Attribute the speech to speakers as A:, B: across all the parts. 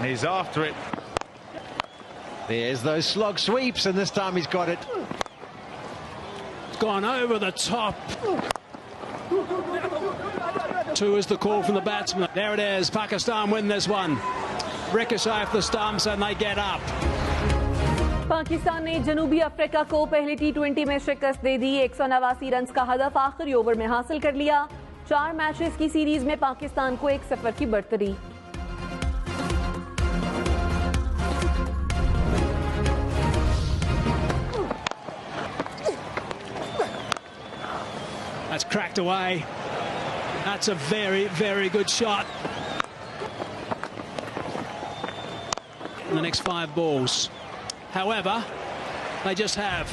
A: He's after it.
B: There's those slog sweeps, and this time he's got it.
C: It's gone over the top. 2 is the call from the batsman. There it is. Pakistan win this one. Ricochet off the stumps and they get up.
D: Pakistan ने जनूबी Africa को पहले T20 में शिकस्त दे दी। 189 run का हदफ आखिरी over में हासिल कर लिया। 4 मैचेस की सीरीज में पाकिस्तान को 1-0 की बढ़तरी।
C: That's cracked away. That's a very, very good shot. In the next 5 balls. However, they just have.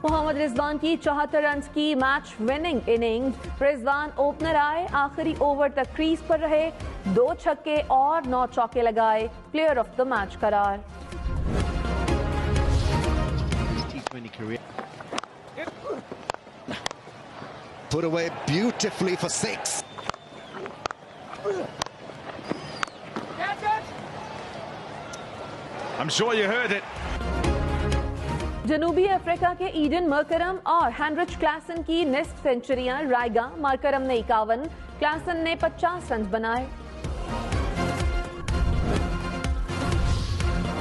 D: Mohammad Rizwan की 74 रन की match winning innings. Rizwan opener आए, आखिरी ओवर तक क्रीज पर रहे, 2 छक्के और 9 चौके लगाए, प्लेयर ऑफ द मैच करार।
B: Put away beautifully for 6.
A: I'm sure you heard it.
D: जनूबी अफ्रीका के ईडन मरकरम और हेनरिच क्लासन की निस्फ सेंचुरियां। रायगा मरकरम ने 51, क्लासन ने 50 रन बनाए।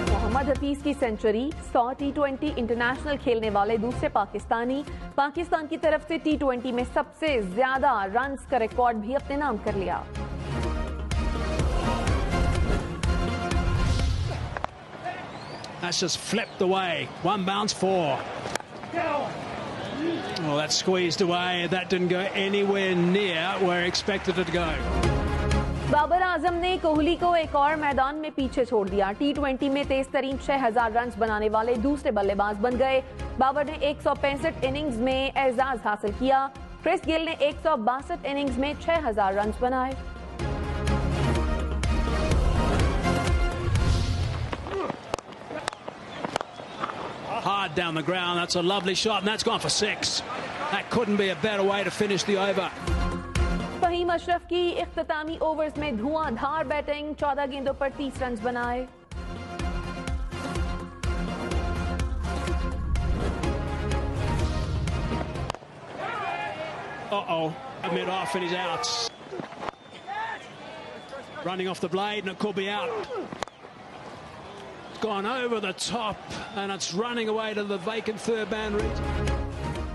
D: मोहम्मद हफीज की सेंचुरी। 100 T20 इंटरनेशनल खेलने वाले दूसरे पाकिस्तानी। पाकिस्तान की तरफ से T20 में सबसे ज्यादा रन का रिकॉर्ड भी अपने नाम कर लिया।
C: That's just flipped away. 1 bounce 4. Oh, that's squeezed away. That didn't go anywhere near where I expected it to go.
D: Babar Azam ने कोहली को एक और मैदान में पीछे छोड़ दिया। T20 में तेज तरीन 6000 रन बनाने वाले दूसरे बल्लेबाज बन गए। बाबर ने 165 इनिंग्स में एजाज हासिल किया। क्रिस गेल ने 162 इनिंग्स में 6000 रन बनाए।
C: Hard down the ground. That's a lovely shot, and that's gone for 6. That couldn't be a better way to finish the over.
D: Faheem Ashraf की इख्तितामी ओवर्स में धुआंधार बैटिंग। 14 गेंदों पर 30 रन बनाए।
C: Mid off and he's out. Running off the blade, and it could be out. Gone over the top, and it's running away to the vacant third man reach.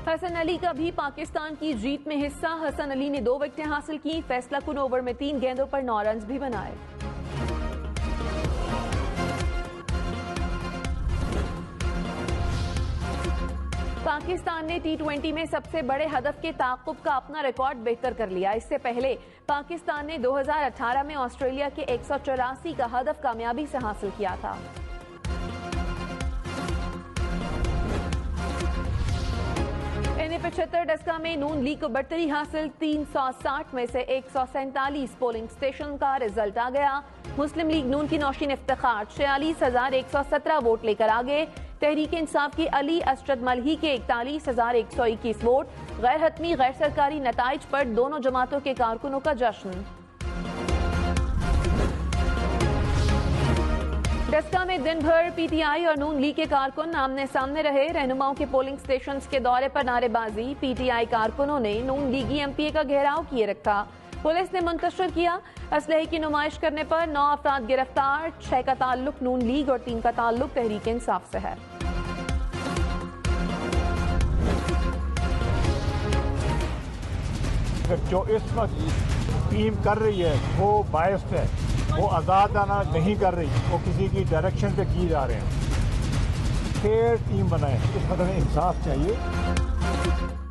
D: Hasan Ali का भी पाकिस्तान की जीत में हिस्सा। हसन अली ने 2 विकेटें हासिल की। फैसला कुन ओवर में 3 गेंदों पर 9 रन भी बनाए। पाकिस्तान ने T20 में सबसे बड़े हदफ के ताक़ुब का अपना रिकॉर्ड बेहतर कर लिया। इससे पहले पाकिस्तान ने 2018 में ऑस्ट्रेलिया के 184 का हदफ कामयाबी से हासिल किया था। इन्हें 75 डस्का में नून लीग को बढ़तरी हासिल। 360 में से 147 पोलिंग स्टेशन का रिजल्ट आ गया। मुस्लिम लीग नून की नौशीन इफ्तिखार 46,117 वोट लेकर आगे। तहरीक इंसाफ की अली असरद मलही के 41,121 वोट। गैर हतमी गैर सरकारी नताइज पर दोनों जमातों के कारकुनों का जश्न। डस्का में दिन भर पीटीआई और नून लीग के कारकुन आमने सामने रहे। रहनुमाओं के पोलिंग स्टेशंस के दौरे पर नारेबाजी। पीटीआई कारकुनों ने नून लीगी एमपीए का घेराव किए रखा। पुलिस ने मुंतशिर किया। असलहे की नुमाइश करने पर 9 अफराद गिरफ्तार। 6 का ताल्लुक नून लीग और 3 का ताल्लुक तहरीक इंसाफ से है।
E: जो इस वक्त टीम कर रही है वो बायस्ड है, वो आज़ादाना नहीं कर रही, वो किसी की डायरेक्शन पे की जा रहे हैं। फेयर टीम बनाए, इस मतलब इंसाफ चाहिए।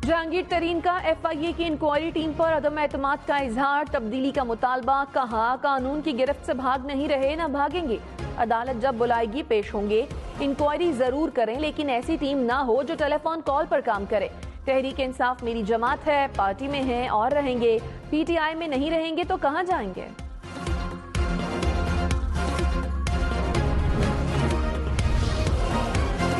D: जहांगीर तरीन का FIA की इंक्वायरी टीम पर अदम एतमाद का इजहार। तब्दीली का मुतालबा। कहा कानून की गिरफ्त से भाग नहीं रहे, न भागेंगे। अदालत जब बुलाएगी पेश होंगे। इंक्वायरी जरूर करें, लेकिन ऐसी टीम ना हो जो टेलीफोन कॉल पर काम करे। तहरीक इंसाफ मेरी जमात है, पार्टी में हैं और रहेंगे। PTI में नहीं रहेंगे तो कहां जाएंगे।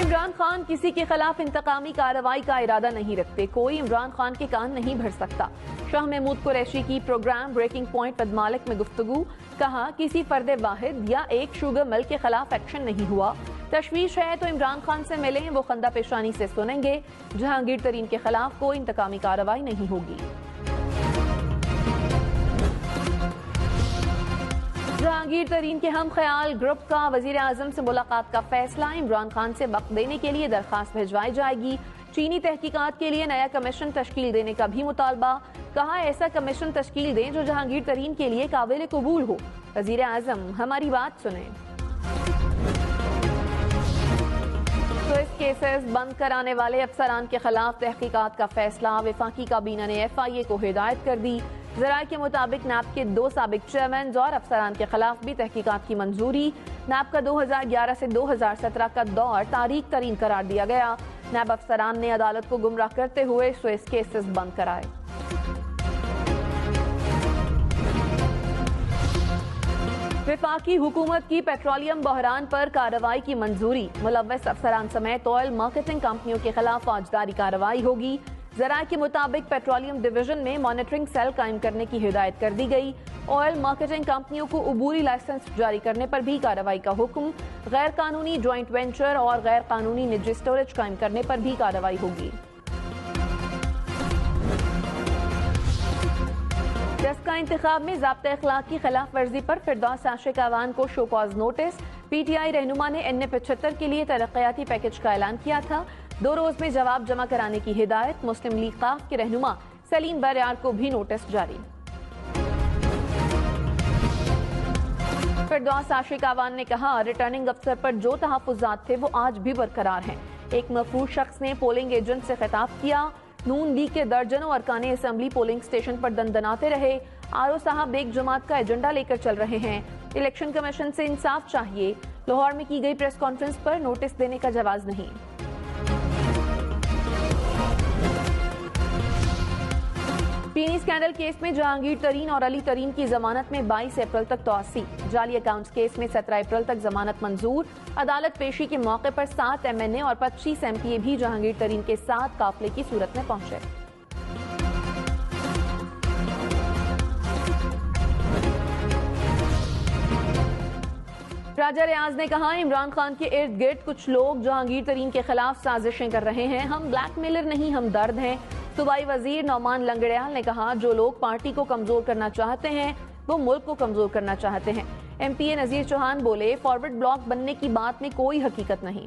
D: इमरान खान किसी के खिलाफ इंतकामी कार्रवाई का इरादा नहीं रखते। कोई इमरान खान के कान नहीं भर सकता। शाह महमूद कुरैशी की प्रोग्राम ब्रेकिंग पॉइंट विद मालिक में गुफ्तगू। कहा किसी फर्द वाहिद या एक शुगर मिल के खिलाफ एक्शन नहीं हुआ। तशवीश है तो इमरान खान से मिलें, वो खंदा पेशानी से सुनेंगे। जहांगीर तरीन के खिलाफ कोई इंतकामी कार्रवाई नहीं होगी। जहांगीर तरीन के हम ख्याल ग्रुप का वजीर आजम से मुलाकात का फैसला। इमरान खान से वक्त देने के लिए दरखास्त भिजवाई जाएगी। चीनी तहकीकात के लिए नया कमीशन तश्कील देने का भी मुतालबा। कहा ऐसा कमीशन तश्कील दें जो जहांगीर तरीन के लिए काबिल कबूल हो। वजीर आजम हमारी बात सुने। स्विस केसेस बंद कराने वाले अफसरान के खिलाफ तहकीकात का फैसला। वफाकी काबीना ने FIA को हिदायत कर दी। ज़राए के मुताबिक नैब के 2 साबिक चेयरमैन और अफसरान के खिलाफ भी तहकीकात की मंजूरी। नैब का 2011 से 2017 का दौर तारीख तरीन करार दिया गया। नैब अफसरान ने अदालत को गुमराह करते हुए स्विस केसेस बंद कराए। वफाकी हुकूमत की पेट्रोलियम बहरान पर कार्रवाई की मंजूरी। मुलव्वस अफसरान समेत ऑयल मार्केटिंग कंपनियों के खिलाफ फौजदारी कार्रवाई होगी। ज़राए के मुताबिक पेट्रोलियम डिवीजन में मॉनिटरिंग सेल कायम करने की हिदायत कर दी गई। ऑयल मार्केटिंग कंपनियों को अबूरी लाइसेंस जारी करने पर भी कार्रवाई का हुक्म। गैर कानूनी ज्वाइंट वेंचर और गैर कानूनी निजी स्टोरेज कायम करने पर भी कार्रवाई होगी। जस्का इंतखाब में ज़ाब्ता अखलाक की खिलाफ वर्जी पर फिरदौस आशिक अवान को शो कॉज नोटिस। PTI रहनुमा ने NA-75 के लिए तरक्याती पैकेज का ऐलान किया था। 2 रोज में जवाब जमा कराने की हिदायत। मुस्लिम लीग काफ के रहनुमा सलीम बरियार को भी नोटिस जारी। फिरदौस आशिक अवान ने कहा रिटर्निंग अफसर पर जो तहफ्फुज़ात थे वो आज भी बरकरार हैं। एक महफूज शख्स ने पोलिंग एजेंट से खिताब किया। नून लीग के दर्जनों अरकाने असेंबली पोलिंग स्टेशन पर दंदनाते रहे। आरओ साहब एक जमात का एजेंडा लेकर चल रहे हैं। इलेक्शन कमीशन से इंसाफ चाहिए। लाहौर में की गई प्रेस कॉन्फ्रेंस पर नोटिस देने का जवाब नहीं। चीनी स्कैंडल केस में जहांगीर तरीन और अली तरीन की जमानत में 22 अप्रैल तक तौसी। जाली अकाउंट्स केस में 17 अप्रैल तक जमानत मंजूर। अदालत पेशी के मौके पर 7 MNA और 25 MPA भी जहांगीर तरीन के साथ काफिले की सूरत में पहुंचे। राजा रियाज ने कहा इमरान खान के इर्द गिर्द कुछ लोग जहांगीर तरीन के खिलाफ साजिशें कर रहे हैं। हम ब्लैकमेलर नहीं, हम दर्द हैं। सूबाई वजीर नौमान लंगड़ियाल ने कहा जो लोग पार्टी को कमजोर करना चाहते हैं वो मुल्क को कमजोर करना चाहते हैं। MPA नजीर चौहान बोले फॉरवर्ड ब्लॉक बनने की बात में कोई हकीकत नहीं।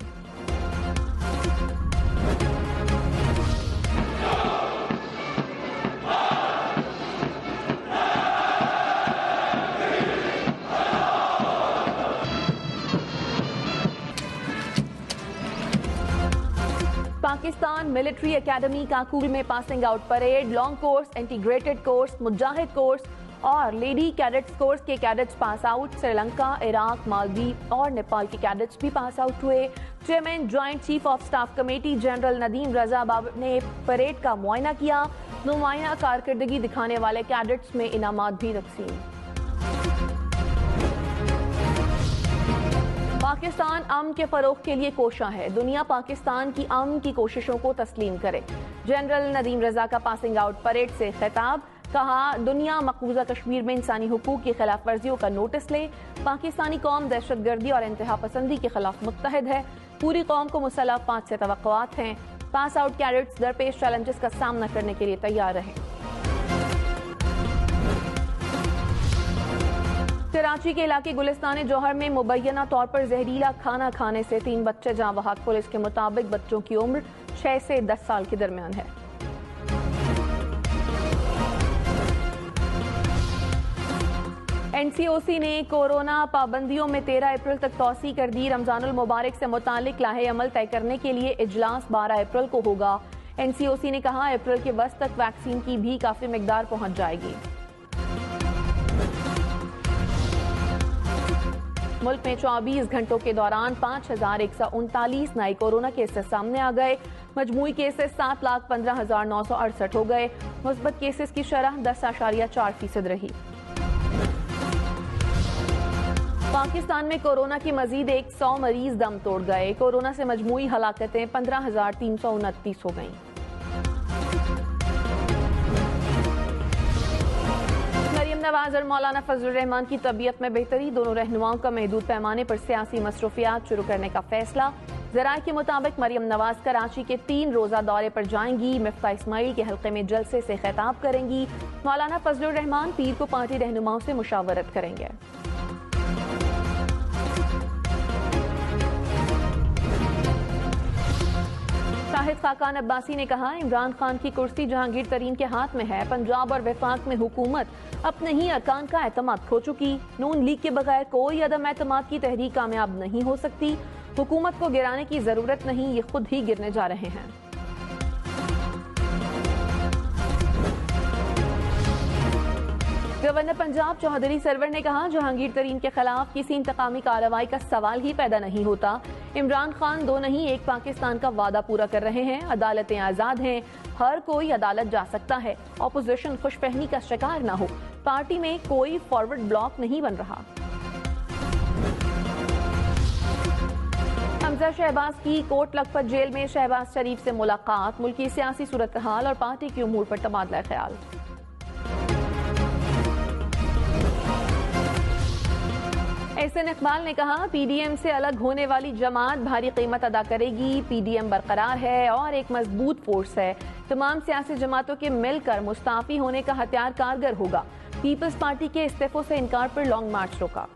D: पाकिस्तान मिलिट्री एकेडमी काकूल में passing out parade, long course, integrated course, Mujahid course और लेडी कैडेट्स कोर्स के cadets pass out. Sri Lanka, Iraq, Maldives और नेपाल के कैडेट्स भी पास आउट हुए। Chairman joint chief of staff committee general Nadeem Raza Babar ने परेड का मुआयना किया। नुमाइंदा कारकर्दगी दिखाने वाले कैडेट्स में इनामात भी तकसीम। पाकिस्तान अमन के फरोग के लिए कोशा है। दुनिया पाकिस्तान की अमन की कोशिशों को तस्लीम करे। जनरल नदीम रजा का पासिंग आउट परेड से खिताब। कहा दुनिया मकबूजा कश्मीर में इंसानी हुकूक की खिलाफ वर्जियों का नोटिस ले। पाकिस्तानी कौम दहशतगर्दी और इंतहा पसंदी के खिलाफ मुत्तहिद है। पूरी कौम को मुसल्लह फात से तवक्कुआत हैं। पास आउट कैडेट्स दरपेश चैलेंजेस का सामना करने के लिए तैयार रहें। कराची के इलाके गुलिस्तान जौहर में मुबैना तौर पर जहरीला खाना खाने से 3 बच्चे जाँ बहक। पुलिस के मुताबिक बच्चों की उम्र 6 से 10 साल के दरमियान है। NCOC ने कोरोना पाबंदियों में 13 अप्रैल तक तौसी कर दी। रमजानुल मुबारक से मुतालिक लाहे अमल तय करने के लिए इजलास 12 अप्रैल को होगा। NCOC ने कहा अप्रैल के वस्त तक वैक्सीन की भी काफी मिकदार पहुंच जाएगी। मुल्क में 24 घंटों के दौरान 5139 नए कोरोना केसेस सामने आ गए। मजमूई केसेस 7,15,968 हो गए। मुस्बत केसेस की शरह 10.4% रही। पाकिस्तान में कोरोना की मजीद 100 मरीज दम तोड़ गए। कोरोना से मजमूई हलाकतें 15,329 हो गईं। नवाज और मौलाना फजलुर रहमान की तबीयत में बेहतरी, दोनों रहनुमाओं का महदूद पैमाने पर सियासी मसरूफियात शुरू करने का फैसला। ज़राए के मुताबिक मरियम नवाज कराची के 3 रोज़ा दौरे पर जाएंगी। मिफ्ता इस्माइल के हल्के में जलसे से खिताब करेंगी। मौलाना फजलुर रहमान पीर को पार्टी रहनुमाओं से मुशावरत करेंगे। शाहिद खाकान अब्बासी ने कहा, इमरान खान की कुर्सी जहांगीर तरीन के हाथ में है। पंजाब और वफाक में हुकूमत अपने ही अरकान का एतमाद खो चुकी। नून लीग के बगैर कोई अदम एतमाद की तहरीक कामयाब नहीं हो सकती। हुकूमत को गिराने की जरूरत नहीं, ये खुद ही गिरने जा रहे हैं। गवर्नर पंजाब चौधरी सरवर ने कहा, जहांगीर तरीन के खिलाफ किसी इंतकामी कार्रवाई का सवाल ही पैदा नहीं होता। इमरान खान 2 नहीं 1 पाकिस्तान का वादा पूरा कर रहे हैं। अदालतें आजाद हैं, हर कोई अदालत जा सकता है। ऑपोजिशन खुशफहमी का शिकार न हो। पार्टी में कोई फॉरवर्ड ब्लॉक नहीं बन रहा। हमजा शहबाज की कोट लखपत जेल में शहबाज शरीफ से मुलाकात, मुल्की सियासी सूरत हाल और पार्टी की उमूर पर तबादला ख्याल। एहसन इकबाल ने कहा, पीडीएम से अलग होने वाली जमात भारी कीमत अदा करेगी। पीडीएम बरकरार है और एक मजबूत फोर्स है। तमाम सियासी जमातों के मिलकर मुस्ताफी होने का हथियार कारगर होगा। पीपल्स पार्टी के इस्तीफों से इनकार पर लॉन्ग मार्च रोका।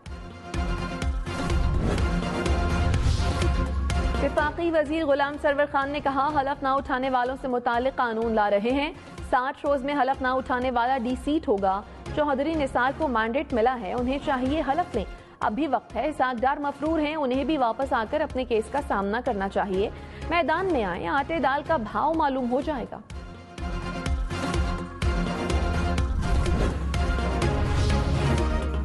D: वफाकी वजीर गुलाम सरवर खान ने कहा, हलफ ना उठाने वालों से मुतालिक कानून ला रहे हैं। 60 रोज में हलफ ना उठाने वाला डी-सीट होगा। चौधरी निसार को मैंडेट मिला है, उन्हें चाहिए हलफ लें। अभी वक्त है, सागदार मफरूर हैं, उन्हें भी वापस आकर अपने केस का सामना करना चाहिए। मैदान में आए, आटे दाल का भाव मालूम हो जाएगा।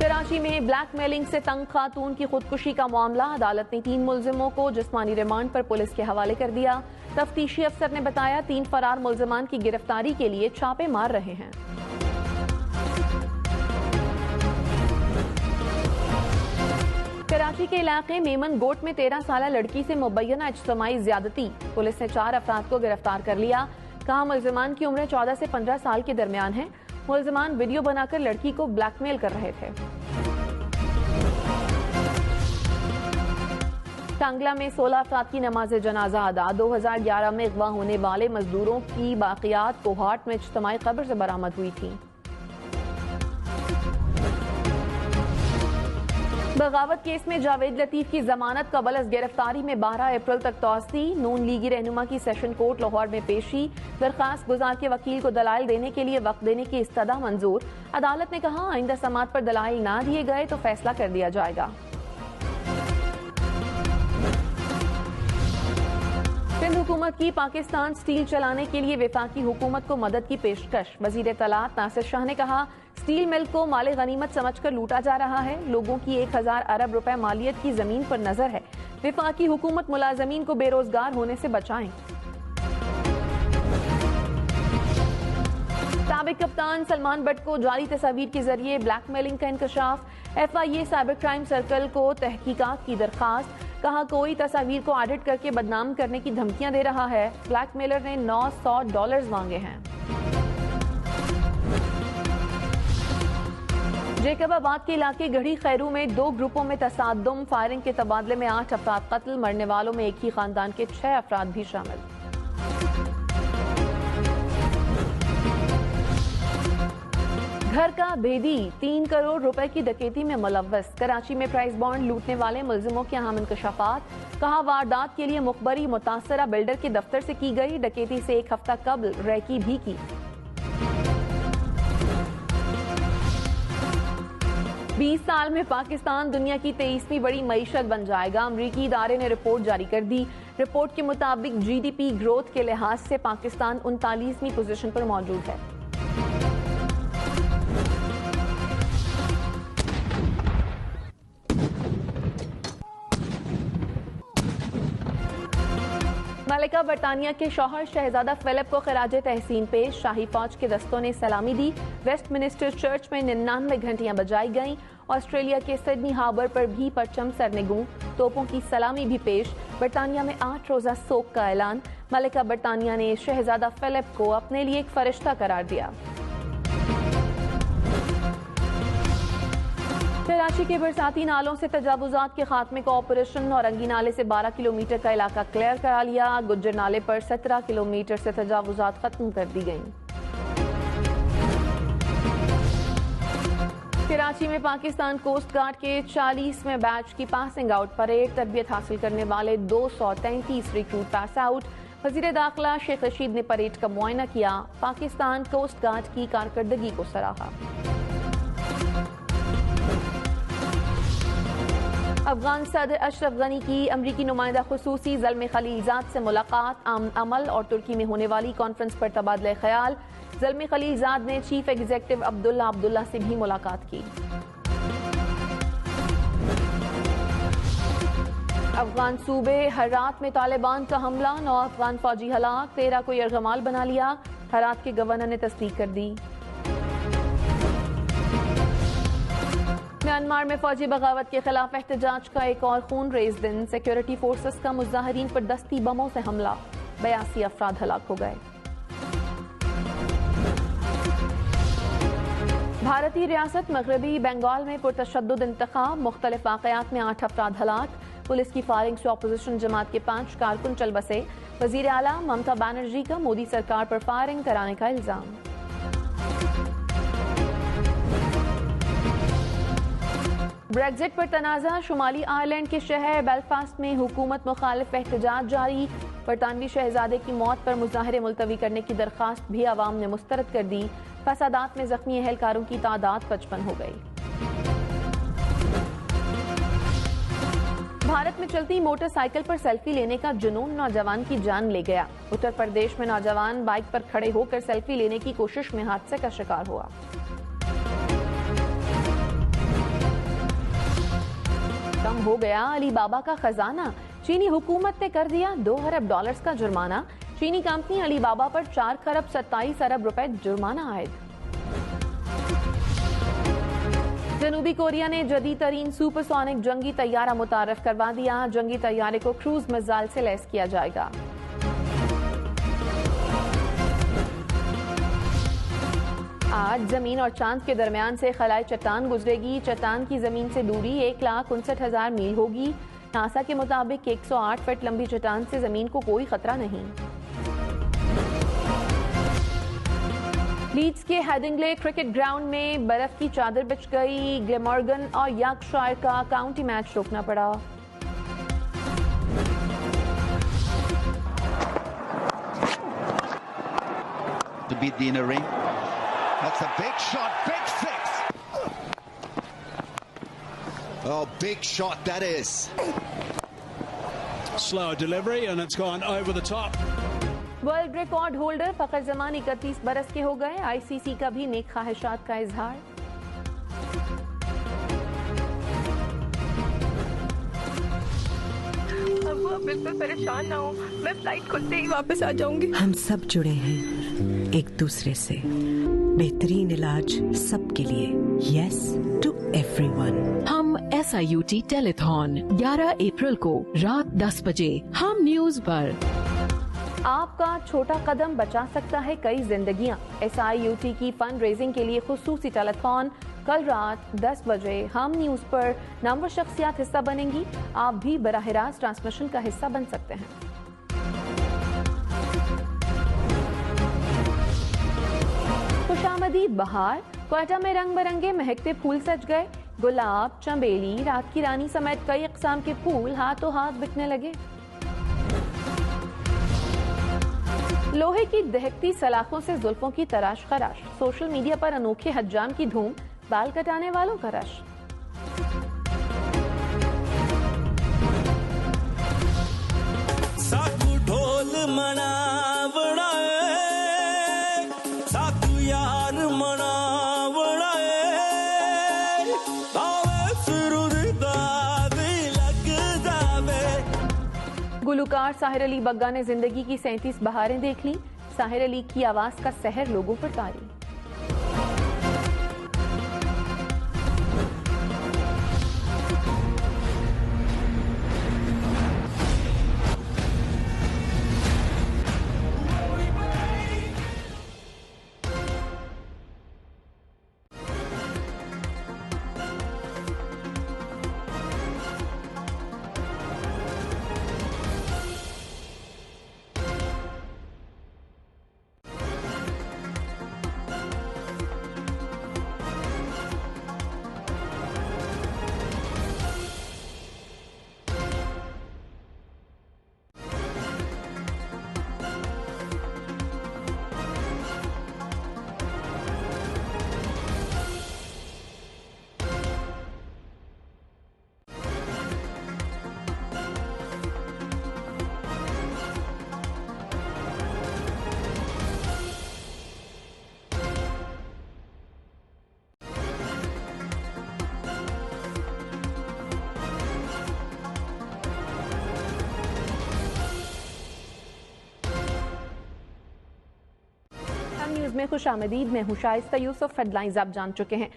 D: कराची में ब्लैकमेलिंग से तंग खातून की खुदकुशी का मामला, अदालत ने 3 मुलजिमों को जिस्मानी रिमांड पर पुलिस के हवाले कर दिया। तफ्तीशी अफसर ने बताया, 3 फरार मुलजिमान की गिरफ्तारी के लिए छापे मार रहे हैं। कराची के इलाके मेमन गोट में 13 साला लड़की से मुबैना इज्तिमाई ज्यादती, पुलिस ने 4 अफराद को गिरफ्तार कर लिया। कहा, मुलजिमान की उम्र 14 से 15 साल के दरमियान है। मुलजिमान वीडियो बनाकर लड़की को ब्लैकमेल कर रहे थे। टांगला में 16 अफराद की नमाज जनाजा अदा। 2011 में अगवा होने वाले मजदूरों की बाकियात कोहाट में इज्तिमाई कब्र से बरामद हुई थी। बगावत केस में जावेद लतीफ की जमानत कबल गिरफ्तारी में 12 अप्रैल तक तौसी। नून लीगी रहनुमा की सेशन कोर्ट लाहौर में पेशी। दरखास्त गुजार के वकील को दलाइल देने के लिए वक्त देने की इस्तदा मंजूर। अदालत ने कहा, आइंदा समात पर दलाइल ना दिए गए तो फैसला कर दिया जाएगा। सिंध हुकूमत की पाकिस्तान स्टील चलाने के लिए वफाकी हुकूमत को मदद की पेशकश। वजीर इत्तलात नासिर शाह ने कहा, स्टील मिल को माले गनीमत समझकर लूटा जा रहा है। लोगों की 1000 अरब रुपए मालियत की जमीन पर नजर है। वफाकी हुकूमत मुलाजमीन को बेरोजगार होने से बचाएं। साबिक कप्तान सलमान बट को जाली तस्वीर के जरिए ब्लैकमेलिंग का इंकशाफ। FIA साइबर क्राइम सर्कल को तहकीकात की दरखास्त। कहा, कोई तस्वीर को एडिट करके बदनाम करने की धमकियां दे रहा है। ब्लैकमेलर ने $900 मांगे हैं। जेकबाबाद के इलाके गढ़ी खैरू में 2 ग्रुपों में तसादुम, फायरिंग के तबादले में 8 अफराद कत्ल। मरने वालों में एक ही खानदान के 6 अफराद भी शामिल। घर का भेदी 3 करोड़ रुपए की डकैती में मुलव्वस। कराची में प्राइस बॉन्ड लूटने वाले मुलजिमों के अहम इंकशाफात। कहा, वारदात के लिए मुखबरी मुतासरा बिल्डर के दफ्तर से की गई। डकैती से 1 हफ्ता कबल रैकी भी की। 20 साल में पाकिस्तान दुनिया की 23वीं बड़ी मईशत बन जाएगा। अमरीकी इदारे ने रिपोर्ट जारी कर दी। रिपोर्ट के मुताबिक GDP ग्रोथ के लिहाज से पाकिस्तान 39वीं पोजीशन पर मौजूद है। मलिका बरतानिया के शौहर शहजादा फिलिप को खिराज तहसीन पेश। शाही फौज के दस्तों ने सलामी दी। वेस्टमिनिस्टर चर्च में 99 घंटियां बजाई गईं। ऑस्ट्रेलिया के सिडनी हार्बर पर भी परचम सरनेगू। तोपों की सलामी भी पेश। बरतानिया में 8 रोजा सोग का ऐलान। मलिका बरतानिया ने शहजादा फिलिप को अपने लिए एक फरिश्ता करार दिया। कराची के बरसाती नालों से तजावुजात के खात्मे का ऑपरेशन औरंगी नाले से 12 किलोमीटर का इलाका क्लियर करा लिया। गुज्जर नाले पर 17 किलोमीटर से तजावुजात खत्म कर दी गई। कराची में पाकिस्तान कोस्ट गार्ड के 40वें बैच की पासिंग आउट परेड। तरबियत हासिल करने वाले 233 रिक्रूट पास आउट। वजीर दाखिला शेख रशीद ने परेड का मुआयना किया। पाकिस्तान कोस्ट गार्ड की कारकर्दगी को सराहा। अफगान सदर अशरफ गनी की अमरीकी नुमाइंदा खुसूसी ज़ल्मे खलीलजाद से मुलाकात। अमल और तुर्की में होने वाली कॉन्फ्रेंस पर तबादला ख्याल। ज़ल्मे खलीलजाद ने चीफ एग्जीक्यूटिव अब्दुल्ला से भी मुलाकात की। अफगान सूबे हरात में तालिबान का हमला। 9 अफगान फौजी हलाक, 13 को यरगमाल बना लिया। हरात के गवर्नर ने तस्दीक कर दी। म्यांमार में फौजी बगावत के खिलाफ एहतजाज का एक और खून रेज दिन। सिक्योरिटी फोर्सेस का मुजाहिरीन पर दस्ती बमों से हमला। 82 अफराद हलाक हो गए। भारतीय रियासत मगरबी बंगाल में पुरतशद्दुद इंतखाब। मुख्तलिफ वाक़यात में 8 अफराद हलाक। पुलिस की फायरिंग से अपोजिशन जमात के 5 कारकुन चल बसे। वजीर आला ममता बनर्जी का मोदी सरकार पर फायरिंग कराने का इल्जाम। ब्रेग्जिट पर तनाज़ा। शुमाली आयरलैंड के शहर बेलफास्ट में हुकूमत मुखालिफ एहतजाज जारी। बरतानवी शहजादे की मौत पर मुजाहरे मुलतवी करने की दरख्वास्त भी अवाम ने मुस्तरद कर दी। फसादात में जख्मी एहलकारों की तादाद 55 हो गई। भारत में चलती मोटरसाइकिल पर सेल्फी लेने का जुनून नौजवान की जान ले गया। उत्तर प्रदेश में नौजवान बाइक पर खड़े होकर सेल्फी लेने की कोशिश में हादसे का शिकार हुआ। कम हो गया अली बाबा का खजाना। चीनी हुकूमत ने कर दिया $2 अरब का जुर्माना। चीनी कंपनी अली बाबा पर 4 खरब 27 अरब रुपए जुर्माना आयद। जनूबी कोरिया ने जदीद तरीन सुपरसोनिक जंगी तैयारा मुतारफ करवा दिया। जंगी तैयारे को क्रूज मिसाइल से लैस किया जाएगा। आज जमीन और चांद के दरमियान से खलाई चट्टान गुजरेगी। चट्टान की जमीन से दूरी 1,59,000 मील होगी। नासा के मुताबिक 108 फीट लंबी चट्टान से जमीन को कोई खतरा नहीं। लीड्स के हेडिंग्ले क्रिकेट ग्राउंड में बर्फ की चादर बिछ गई। ग्लेमॉर्गन और यॉर्कशायर का काउंटी मैच रोकना पड़ा।
F: To beat the inner ring. That's a big shot, big six. Oh, big shot that is.
C: Slow delivery and it's gone over the top.
D: World record holder Fakhar Zaman 31 बरस के हो गए। आईसीसी का भी नेक ख्वाहिशात का इजहार।
G: अब वो बिल्कुल परेशान ना हो, मैं फ्लाइट खुलते ही वापस आ जाऊंगी।
H: हम सब जुड़े हैं एक दूसरे से। बेहतरीन इलाज सबके लिए। Yes to everyone.
I: हम SIUT टेलीथॉन 11 अप्रैल को रात 10 बजे हम न्यूज पर।
D: आपका छोटा कदम बचा सकता है कई जिंदगियां। SIUT की फंड रेजिंग के लिए खुसूसी टेलीथॉन कल रात 10 बजे हम न्यूज पर। नामवर शख्सियात हिस्सा बनेंगी। आप भी बराह रास्त ट्रांसमिशन का हिस्सा बन सकते हैं। खुशामदीद बहार। क्वेटा में रंग बिरंगे महकते फूल सज गए। गुलाब, चमेली, रात की रानी समेत कई अक़साम के फूल हाथों हाथ बिकने लगे। लोहे की दहकती सलाखों से जुल्फों की तराश खराश। सोशल मीडिया पर अनोखे हज्जाम की धूम। बाल कटाने वालों का रश।
J: साकू ढोल मनावड़ा साकू यार मनावड़ा आवे फिरुद दादी लग जावे।
D: गुलूकार साहिर अली बग्गा ने जिंदगी की 37 बहारें देख ली। साहिर अली की आवाज का सहर लोगों पर तारी। में खुश आमदीद। मैं हूं शाइस्ता यूसुफ। हेडलाइंस आप जान चुके हैं।